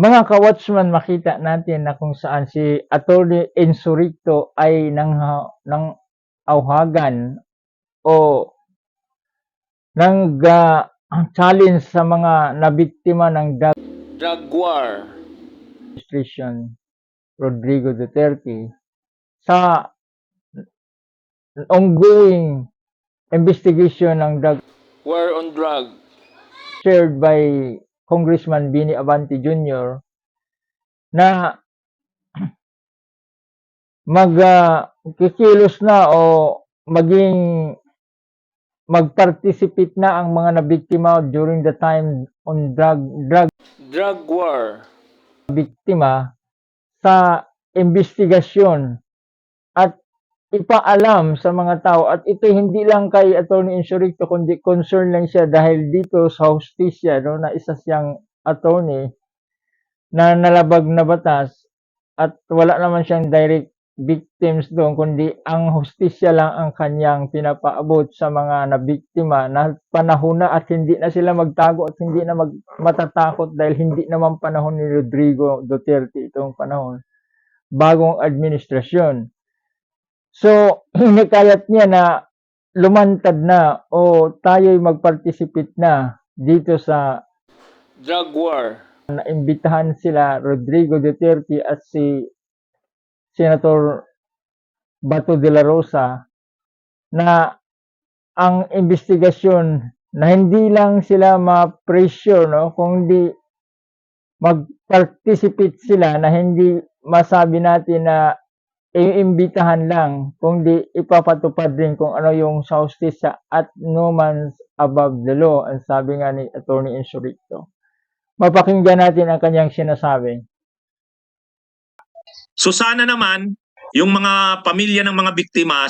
Mga ka-watchman, makita natin na kung saan si Attorney Insurrecto ay nang auhagan o challenge sa mga nabiktima ng drug war administration Rodrigo Duterte sa ongoing investigation ng drug war on drug shared by Congressman Bini Abante Jr. na kikilos na o mag-participate na ang mga nabiktima during the time on drug war biktima sa investigasyon at ipaalam sa mga tao, at ito hindi lang kay Attorney Insurrecto kundi concern lang siya dahil dito sa hustisya, no, na isa siyang attorney na nalabag na batas at wala naman siyang direct victims doon, kundi ang hustisya lang ang kanyang pinapaabot sa mga nabiktima na panahon na at hindi na sila magtago at hindi na matatakot dahil hindi naman panahon ni Rodrigo Duterte itong panahon, bagong administrasyon. So, hinikayat niya na lumantad na o tayo'y mag-participate na dito sa drug war. Naimbitahan sila Rodrigo Duterte at si Senator Bato de la Rosa na ang investigasyon na hindi lang sila ma-pressure, no, kundi mag-participate sila, na hindi masabi natin na iimbitahan lang, kundi ipapatupad din kung ano yung sa hustisya at no man's above the law, ang sabi nga ni Attorney Insurrecto. Mapakinggan natin ang kanyang sinasabi. So sana naman yung mga pamilya ng mga biktima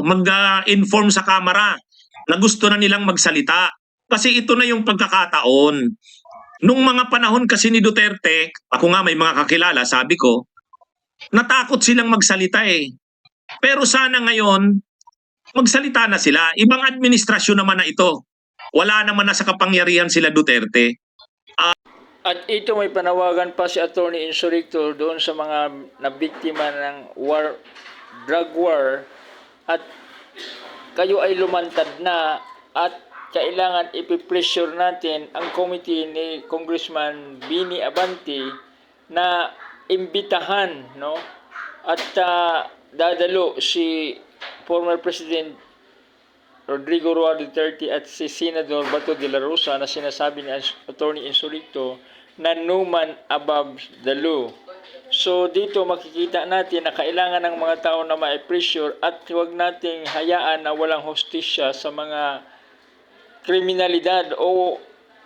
mag-inform sa Kamara na gusto na nilang magsalita. Kasi ito na yung pagkakataon. Nung mga panahon kasi ni Duterte, ako nga may mga kakilala, sabi ko, natakot silang magsalita eh. Pero sana ngayon, magsalita na sila. Ibang administrasyon naman na ito. Wala naman na sa kapangyarihan sila Duterte. At ito, may panawagan pa si Attorney Insurrecto doon sa mga nabiktima ng drug war, at kayo ay lumantad na at kailangan ipipressure natin ang committee ni Congressman Bini Abante na imbitahan, no? At dadalo si former President Rodrigo Roa Duterte at si Senador Bato de la Rosa, na sinasabi ni Attorney Insurrecto na no man above the law. So dito makikita natin na kailangan ng mga tao na ma-pressure at huwag nating hayaan na walang hustisya sa mga kriminalidad o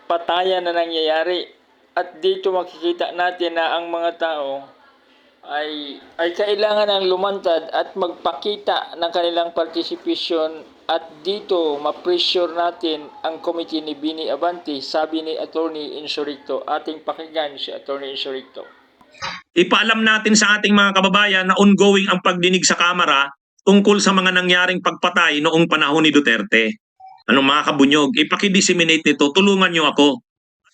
patayan na nangyayari. At dito makikita natin na ang mga tao ay kailangan ng lumantad at magpakita ng kanilang participation, at dito ma-pressure natin ang committee ni Bini Abante, sabi ni Attorney Insurrecto. Ating pakinggan si Attorney Insurrecto. Ipaalam natin sa ating mga kababayan na ongoing ang pagdinig sa Kamara tungkol sa mga nangyaring pagpatay noong panahon ni Duterte. Mga kabunyog, ipaki-disseminate nito, tulungan nyo ako.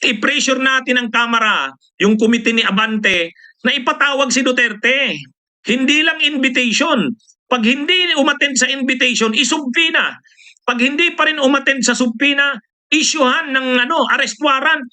I-pressure natin ang Kamara, yung committee ni Abante, na ipatawag si Duterte. Hindi lang invitation. Pag hindi umattend sa invitation, isubpina. Pag hindi pa rin umattend sa subpina, isyuhan ng arrest warrant.